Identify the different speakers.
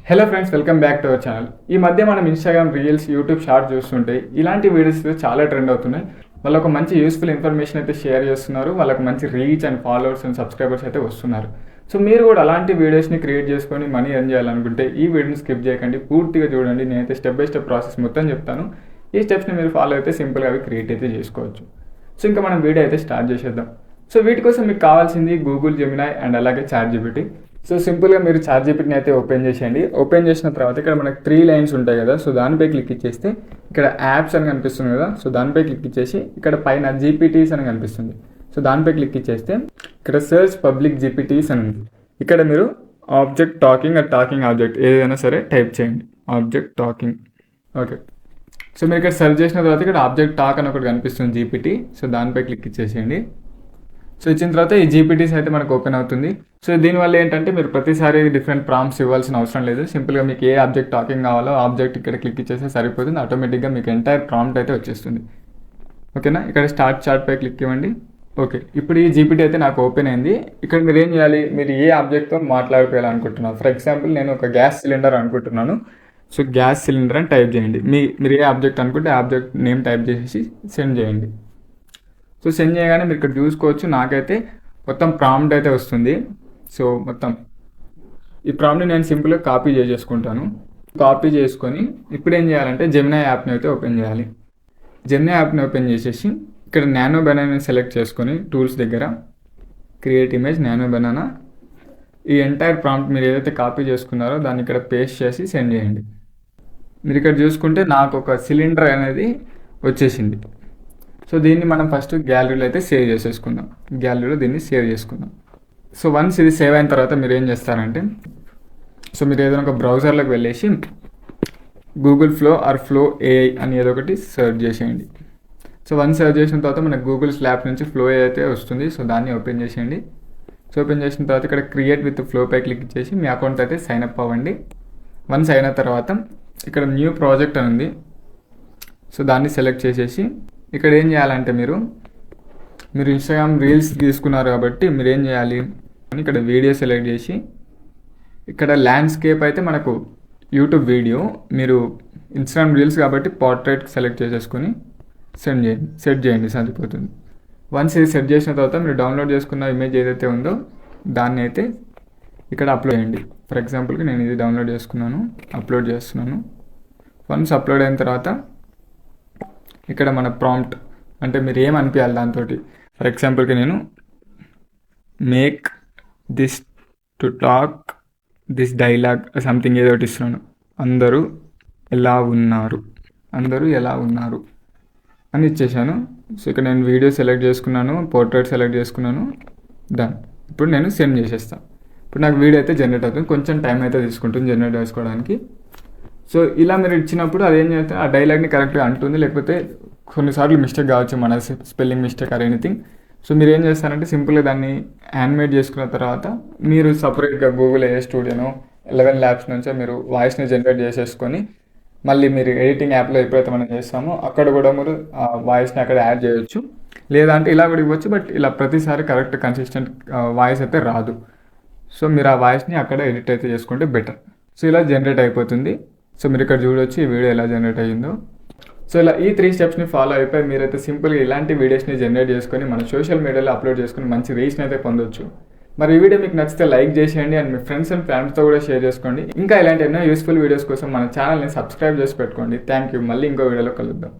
Speaker 1: Hello friends, welcome back to our channel. ఈ మధ్య మనం ఇన్స్టాగ్రామ్ రీల్స్, యూట్యూబ్ షార్ట్ చూస్తుంటే ఇలాంటి వీడియోస్ చాలా ట్రెండ్ అవుతున్నాయి. వాళ్ళు ఒక మంచి యూస్ఫుల్ ఇన్ఫర్మేషన్ అయితే షేర్ చేస్తున్నారు. వాళ్ళకి మంచి reach and followers and subscribers అయితే వస్తున్నారు. సో మీరు కూడా అలాంటి వీడియోస్ని క్రియేట్ చేసుకొని మనీ ఎర్న్ చేయాలనుకుంటే ఈ వీడియోని స్కిప్ చేయకండి, పూర్తిగా చూడండి. నేనైతే స్టెప్ బై స్టెప్ ప్రాసెస్ మొత్తం చెప్తాను. ఈ స్టెప్స్ని మీరు ఫాలో అయితే సింపుల్గా అవి క్రియేట్ అయితే చేసుకోవచ్చు. సో ఇంకా మనం వీడియో అయితే స్టార్ట్ చేసేద్దాం. సో వీటి కోసం మీకు కావాల్సింది గూగుల్ జెమినై అండ్ అలాగే ChatGPT. సో సింపుల్గా మీరు ChatGPTని అయితే ఓపెన్ చేసేయండి. ఓపెన్ చేసిన తర్వాత ఇక్కడ మనకు 3 లైన్స్ ఉంటాయి కదా, సో దానిపై క్లిక్ ఇచ్చేస్తే ఇక్కడ యాప్స్ అని కనిపిస్తుంది కదా, సో దానిపై క్లిక్ ఇచ్చేసి ఇక్కడ పైన GPTs అని కనిపిస్తుంది. సో దానిపై క్లిక్ ఇచ్చేస్తే ఇక్కడ సెర్చ్ పబ్లిక్ GPTs అని ఉంది. ఇక్కడ మీరు object talking and talking object ఏదైనా సరే టైప్ చేయండి, ఆబ్జెక్ట్ టాకింగ్. ఓకే, సో మీరు ఇక్కడ సెర్చ్ చేసిన తర్వాత ఇక్కడ ఆబ్జెక్ట్ టాక్ అని ఒకటి కనిపిస్తుంది GPT. సో దానిపై క్లిక్ ఇచ్చేసేయండి. సో ఇచ్చిన తర్వాత ఈ GPTs అయితే మనకు ఓపెన్ అవుతుంది. సో దీనివల్ల ఏంటంటే మీరు ప్రతిసారి డిఫరెంట్ ప్రాంప్ట్స్ ఇవ్వాల్సిన అవసరం లేదు. సింపుల్గా మీకు ఏ ఆబ్జెక్ట్ టాకింగ్ కావాలో ఆబ్జెక్ట్ ఇక్కడ క్లిక్ ఇచ్చేస్తే సరిపోతుంది. ఆటోమేటిక్గా మీకు ఎంటైర్ ప్రాంప్ట్ అయితే వచ్చేస్తుంది. ఓకేనా, ఇక్కడ స్టార్ట్ చాట్ పై క్లిక్ ఇవ్వండి. ఓకే, ఇప్పుడు ఈ GPT అయితే నాకు ఓపెన్ అయింది. ఇక్కడ మీరు ఏం చేయాలి, మీరు ఏ ఆబ్జెక్ట్తో మాట్లాడుకోవాలనుకుంటున్నారు. ఫర్ ఎగ్జాంపుల్ నేను ఒక గ్యాస్ సిలిండర్ అనుకుంటున్నాను. సో గ్యాస్ సిలిండర్ అని టైప్ చేయండి. మీరు ఏ ఆబ్జెక్ట్ అనుకుంటే ఆబ్జెక్ట్ నేమ్ టైప్ చేసేసి సెండ్ చేయండి. సో సెండ్ చేయగానే మీరు ఇక్కడ చూసుకోవచ్చు, నాకైతే మొత్తం ప్రాంప్ట్ అయితే వస్తుంది. సో మొత్తం ఈ ప్రాంప్ట్ని నేను సింపుల్గా కాపీ చేసేసుకుంటాను. కాపీ చేసుకొని ఇప్పుడు ఏం చేయాలంటే జెమినై యాప్ని అయితే ఓపెన్ చేయాలి. జెమినై యాప్ని ఓపెన్ చేసేసి ఇక్కడ నానో బనానా సెలెక్ట్ చేసుకొని టూల్స్ దగ్గర క్రియేట్ ఇమేజ్ నానో బనానా, ఈ ఎంటైర్ ప్రాంప్ట్ మీరు ఏదైతే కాపీ చేసుకున్నారో దాన్ని ఇక్కడ పేస్ట్ చేసి సెండ్ చేయండి. మీరు ఇక్కడ చూసుకుంటే నాకు ఒక సిలిండర్ అనేది వచ్చేసింది. సో దీన్ని మనం ఫస్ట్ గ్యాలరీలో అయితే సేవ్ చేసేసుకుందాం. గ్యాలరీలో దీన్ని సేవ్ చేసుకుందాం. సో వన్స్ ఇది సేవ్ అయిన తర్వాత మీరు ఏం చేస్తారంటే, సో మీరు ఏదైనా ఒక బ్రౌజర్లోకి వెళ్ళేసి Google flow are flow AI అని ఏదో ఒకటి సెర్చ్ చేసేయండి. సో వన్స్ సెర్చ్ చేసిన తర్వాత మనకు గూగుల్ స్లాబ్ నుంచి ఫ్లో AI అయితే వస్తుంది. సో దాన్ని ఓపెన్ చేసేయండి. సో ఓపెన్ చేసిన తర్వాత ఇక్కడ క్రియేట్ విత్ ఫ్లో పై క్లిక్ చేసి మీ అకౌంట్ అయితే సైన్ అప్ అవ్వండి. వన్స్ అయిన తర్వాత ఇక్కడ న్యూ ప్రాజెక్ట్ అని ఉంది. సో దాన్ని సెలెక్ట్ చేసేసి ఇక్కడ ఏం చేయాలంటే మీరు ఇన్స్టాగ్రామ్ రీల్స్ తీసుకున్నారు కాబట్టి మీరు ఏం చేయాలి, ఇక్కడ వీడియో సెలెక్ట్ చేసి ఇక్కడ ల్యాండ్స్కేప్ అయితే మనకు యూట్యూబ్ వీడియో, మీరు ఇన్స్టాగ్రామ్ రీల్స్ కాబట్టి పోర్ట్రేట్ సెలెక్ట్ చేసేసుకొని సెట్ చేయండి, సరిపోతుంది. వన్స్ ఇది సెట్ చేసిన తర్వాత మీరు డౌన్లోడ్ చేసుకున్న ఇమేజ్ ఏదైతే ఉందో దాన్ని అయితే ఇక్కడ అప్లోడ్ చేయండి. ఫర్ ఎగ్జాంపుల్కి నేను ఇది డౌన్లోడ్ చేసుకున్నాను, అప్లోడ్ చేస్తున్నాను. వన్స్ అప్లోడ్ అయిన తర్వాత ఇక్కడ మన ప్రాంప్ట్ అంటే మీరు ఏం అనిపించాలి దాంతో. ఫర్ ఎగ్జాంపుల్కి నేను make this to talk this dialogue something ఏదో ఒకటి ఇస్తున్నాను. అందరూ ఎలా ఉన్నారు అని ఇచ్చేసాను. సో ఇక్కడ నేను వీడియో సెలెక్ట్ చేసుకున్నాను, పోర్ట్రేట్ సెలెక్ట్ చేసుకున్నాను, డన్. ఇప్పుడు నేను సెండ్ చేసేస్తాను. ఇప్పుడు నాకు వీడియో అయితే జనరేట్ అవుతుంది. కొంచెం టైం అయితే తీసుకుంటుంది జనరేట్ చేసుకోవడానికి. సో ఇలా మీరు ఇచ్చినప్పుడు అదేం చేస్తే ఆ డైలాగ్ని కరెక్ట్గా అంటుంది, లేకపోతే కొన్నిసార్లు మిస్టేక్ కావచ్చు, మన spelling mistake or anything. So మీరు ఏం చేస్తారంటే సింపుల్గా దాన్ని యానిమేట్ చేసుకున్న తర్వాత మీరు సపరేట్గా గూగుల్ AI స్టూడియోనో 11 ల్యాబ్స్ నుంచో మీరు వాయిస్ని జనరేట్ చేసేసుకొని మళ్ళీ మీరు ఎడిటింగ్ యాప్లో ఎప్పుడైతే మనం చేస్తామో అక్కడ కూడా మీరు వాయిస్ని అక్కడ యాడ్ చేయొచ్చు. లేదంటే ఇలా కూడా ఇవ్వచ్చు, బట్ ఇలా ప్రతిసారి కరెక్ట్ కన్సిస్టెంట్ వాయిస్ అయితే రాదు. సో మీరు ఆ వాయిస్ని అక్కడ ఎడిట్ అయితే చేసుకుంటే బెటర్. సో ఇలా జనరేట్ అయిపోతుంది. సో మీరు ఇక్కడ చూడొచ్చు ఈ వీడియో ఎలా జనరేట్ అయ్యిందో. సో ఇలా ఈ 3 స్టెప్స్ని ఫాలో అయిపోయి మీరైతే సింపుల్గా ఇలాంటి వీడియోస్ని జనరేట్ చేసుకొని మన సోషల్ మీడియాలో అప్లోడ్ చేసుకుని మంచి రీచ్ని అయితే పొందొచ్చు. మరి ఈ వీడియో మీకు నచ్చితే లైక్ చేసేయండి అండ్ మీ ఫ్రెండ్స్ అండ్ ఫ్యామిలీతో కూడా షేర్ చేసుకోండి. ఇంకా ఇలాంటి ఎన్నో యూస్ఫుల్ వీడియోస్ కోసం మన ఛానల్ని సబ్స్క్రైబ్ చేసి పెట్టుకోండి. Thank you. మళ్ళీ ఇంకో వీడియోలో కలుద్దాం.